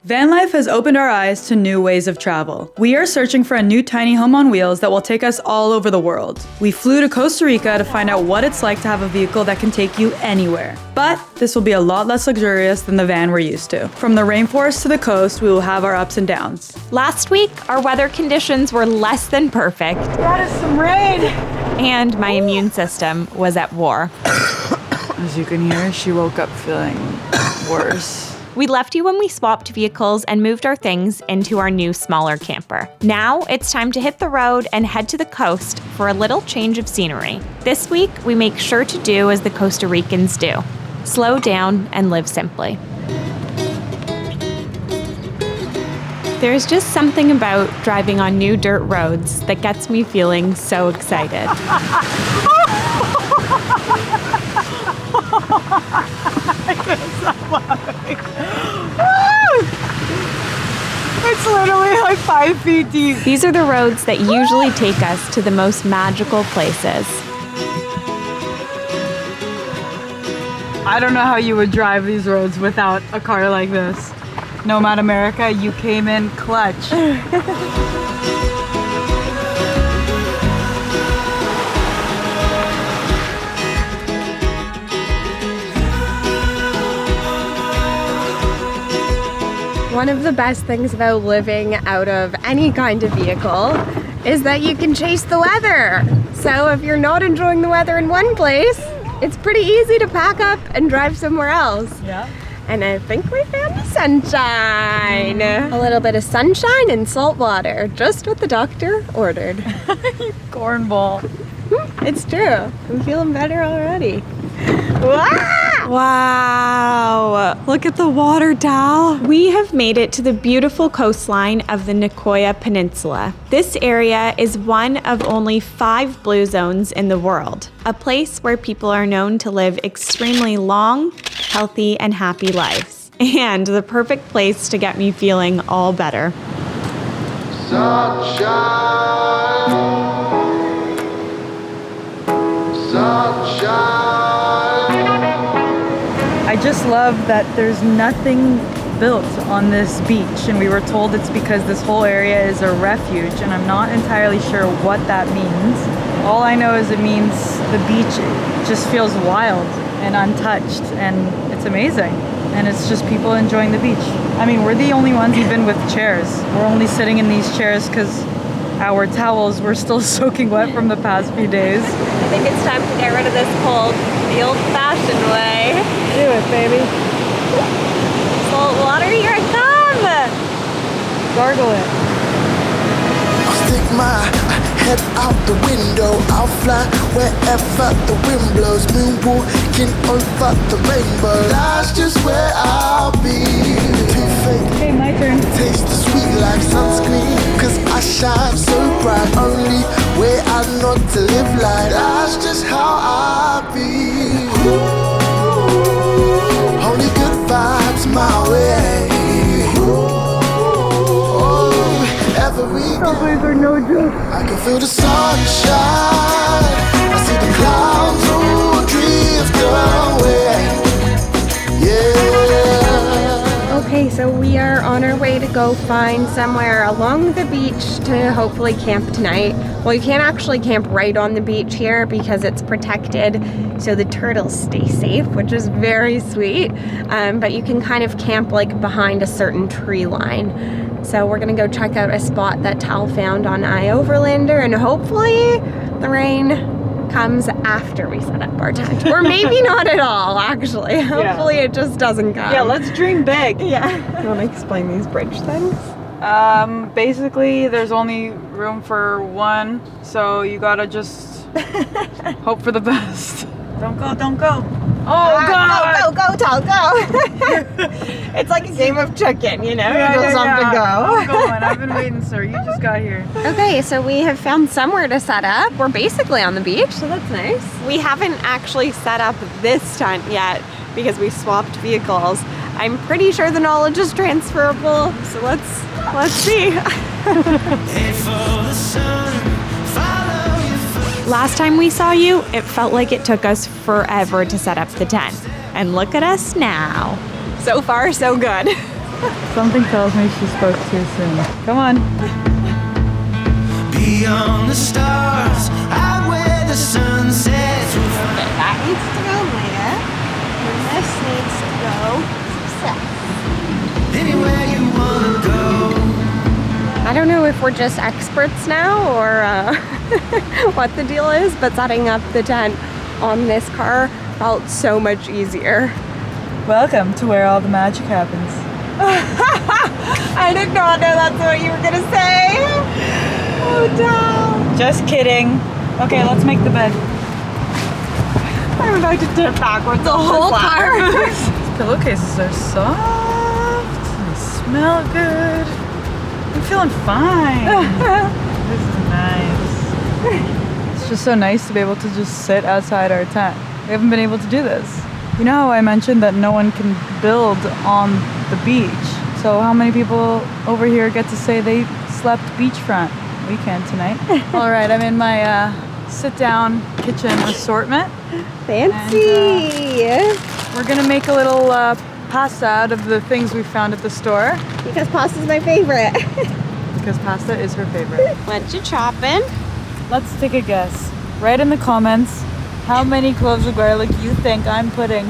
Vanlife has opened our eyes to new ways of travel. We are searching for a new tiny home on wheels that will take us all over the world. We flew to Costa Rica to find out what it's like to have a vehicle that can take you anywhere. But this will be a lot less luxurious than the van we're used to. From the rainforest to the coast, we will have our ups and downs. Last week, our weather conditions were less than perfect. That is some rain! And my immune system was at war. As you can hear, she woke up feeling worse. We left you when we swapped vehicles and moved our things into our new, smaller camper. Now it's time to hit the road and head to the coast for a little change of scenery. This week, we make sure to do as the Costa Ricans do. Slow down and live simply. There's just something about driving on new dirt roads that gets me feeling so excited. It's literally like 5 feet deep. These are the roads that usually take us to the most magical places. I don't know how you would drive these roads without a car like this. Nomad America, you came in clutch. One of the best things about living out of any kind of vehicle is that you can chase the weather. So if you're not enjoying the weather in one place, it's pretty easy to pack up and drive somewhere else. Yeah. And I think we found the sunshine. A little bit of sunshine and salt water, just what the doctor ordered. Cornball. It's true. I'm feeling better already. Wow! Look at the water, Tal. We have made it to the beautiful coastline of the Nicoya Peninsula. This area is one of only 5 blue zones in the world, a place where people are known to live extremely long, healthy, and happy lives. And the perfect place to get me feeling all better. Sunshine, sunshine. I just love that there's nothing built on this beach, and we were told it's because this whole area is a refuge, and I'm not entirely sure what that means. All I know is it means the beach just feels wild and untouched, and it's amazing. And it's just people enjoying the beach. I mean, we're the only ones even with chairs. We're only sitting in these chairs because our towels were still soaking wet from the past few days. I think it's time to get rid of this cold the old-fashioned way. Do it, baby. Salt water, here I come! Gargle it. I'll stick my head out the window. I'll fly wherever the wind blows. Moonwalking over the rainbow. That's just where I'll be. Too fake. Okay, my turn. Taste the sweet like sunscreen. Cause I shine so bright. Only way I know to live like. That's just how I'll be. Only good vibes my way. Subways are no joke. I can feel the sunshine. I see the clouds all drift away. Yeah. Okay, so we are on our way to go find somewhere along the beach to hopefully camp tonight. Well, you can't actually camp right on the beach here because it's protected, so the turtles stay safe, which is very sweet. But you can kind of camp like behind a certain tree line. So we're gonna go check out a spot that Tal found on iOverlander, and hopefully the rain comes after we set up our tent. Or maybe not at all, actually. Hopefully it just doesn't come. Yeah, let's dream big. Yeah. You wanna explain these bridge things? Basically, there's only room for one, so you gotta just hope for the best. Don't go, don't go. Oh, God! Go, Tal, go! It's like a game of chicken, you know? You just have to go. I'm going. I've been waiting, sir. You just got here. Okay, so we have found somewhere to set up. We're basically on the beach, so that's nice. We haven't actually set up this tent yet because we swapped vehicles. I'm pretty sure the knowledge is transferable, so let's see. Last time we saw you, it felt like it took us forever to set up the tent. And look at us now. So far, so good. Something tells me she spoke too soon. Come on. Beyond the stars, out where the sun sets. That needs to go later. And this needs to go success. Anywhere you wanna go. I don't know if we're just experts now or what the deal is, but setting up the tent on this car felt so much easier. Welcome to where all the magic happens. I did not know that's what you were gonna say. Oh, Tal. Just kidding. Okay, let's make the bed. I'm about to dip backwards the whole time. These pillowcases are soft. They smell good. I'm feeling fine. This is nice. It's just so nice to be able to just sit outside our tent. We haven't been able to do this. You know how I mentioned that no one can build on the beach? So how many people over here get to say they slept beachfront? We can tonight. All right, I'm in my sit-down kitchen assortment. Fancy. And, we're gonna make a little pasta out of the things we found at the store. Because pasta's my favorite. Because pasta is her favorite. What you chopping? Let's take a guess. Write in the comments how many cloves of garlic you think I'm putting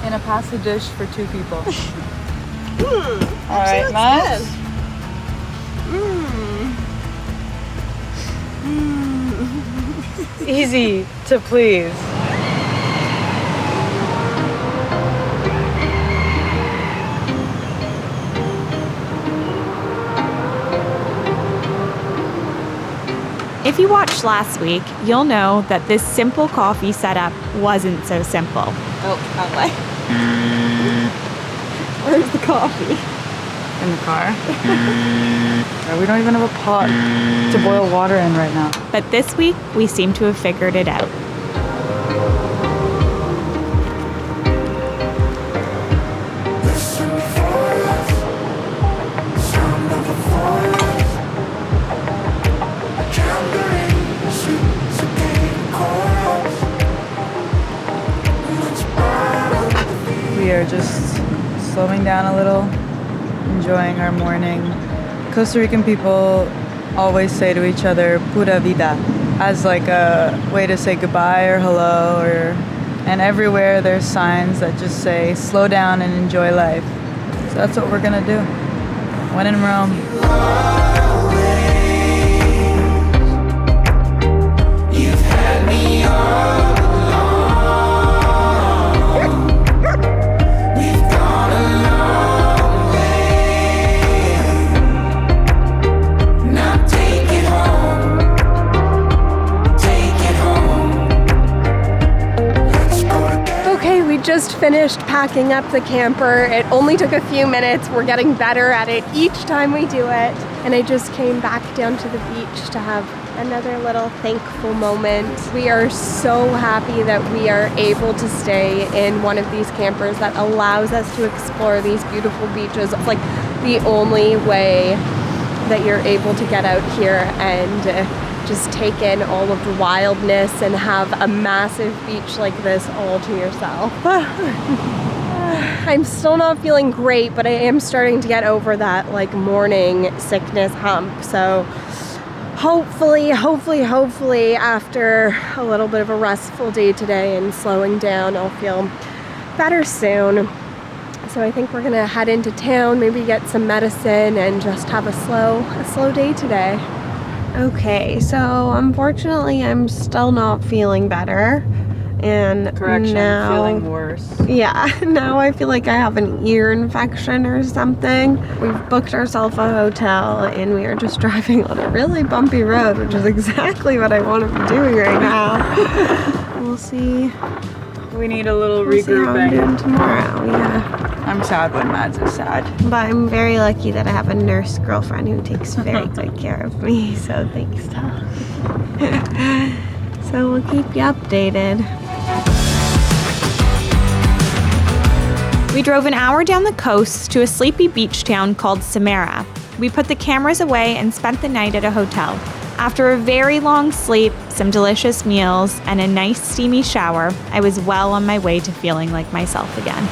in a pasta dish for 2 people. All right, Mads. Easy to please. If you watched last week, you'll know that this simple coffee setup wasn't so simple. Oh, that way. Where's the coffee? In the car. Yeah, we don't even have a pot to boil water in right now. But this week, we seem to have figured it out. We are just slowing down a little, enjoying our morning. Costa Rican people always say to each other, pura vida, as like a way to say goodbye or hello, and everywhere there's signs that just say, slow down and enjoy life. So that's what we're gonna do. When in Rome. You've had me all along. We've gone a long way. Now take it home. Take it home. Let's go again. Okay, we just finished packing up the camper. It only took a few minutes. We're getting better at it each time we do it. And I just came back down to the beach to have another little thankful moment. We are so happy that we are able to stay in one of these campers that allows us to explore these beautiful beaches. It's like the only way that you're able to get out here and just take in all of the wildness and have a massive beach like this all to yourself. I'm still not feeling great, but I am starting to get over that like morning sickness hump. So hopefully after a little bit of a restful day today and slowing down, I'll feel better soon. So I think we're gonna head into town, maybe get some medicine and just have a slow day today. Okay, so unfortunately I'm still not feeling better. And Correction, now, feeling worse. yeah, now I feel like I have an ear infection or something. We've booked ourselves a hotel and we are just driving on a really bumpy road, which is exactly what I want to be doing right now. We'll see. We need a little We'll see how I'm doing regrouping. tomorrow, yeah. I'm sad when Mads is sad. But I'm very lucky that I have a nurse girlfriend who takes very good care of me, so thanks, Tal. So we'll keep you updated. We drove an hour down the coast to a sleepy beach town called Samara. We put the cameras away and spent the night at a hotel. After a very long sleep, some delicious meals, and a nice steamy shower, I was well on my way to feeling like myself again.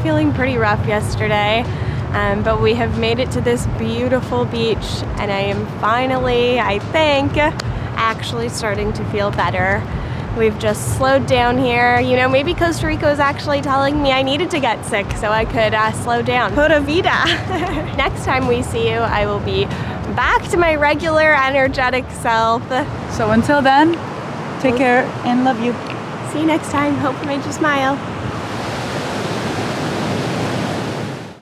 feeling pretty rough yesterday, but we have made it to this beautiful beach, and I am finally, I think, actually starting to feel better. We've just slowed down here. You know, maybe Costa Rica was actually telling me I needed to get sick so I could slow down. Pura vida. Next time we see you, I will be back to my regular energetic self. So until then, take care and love you. See you next time. Hope I made you smile.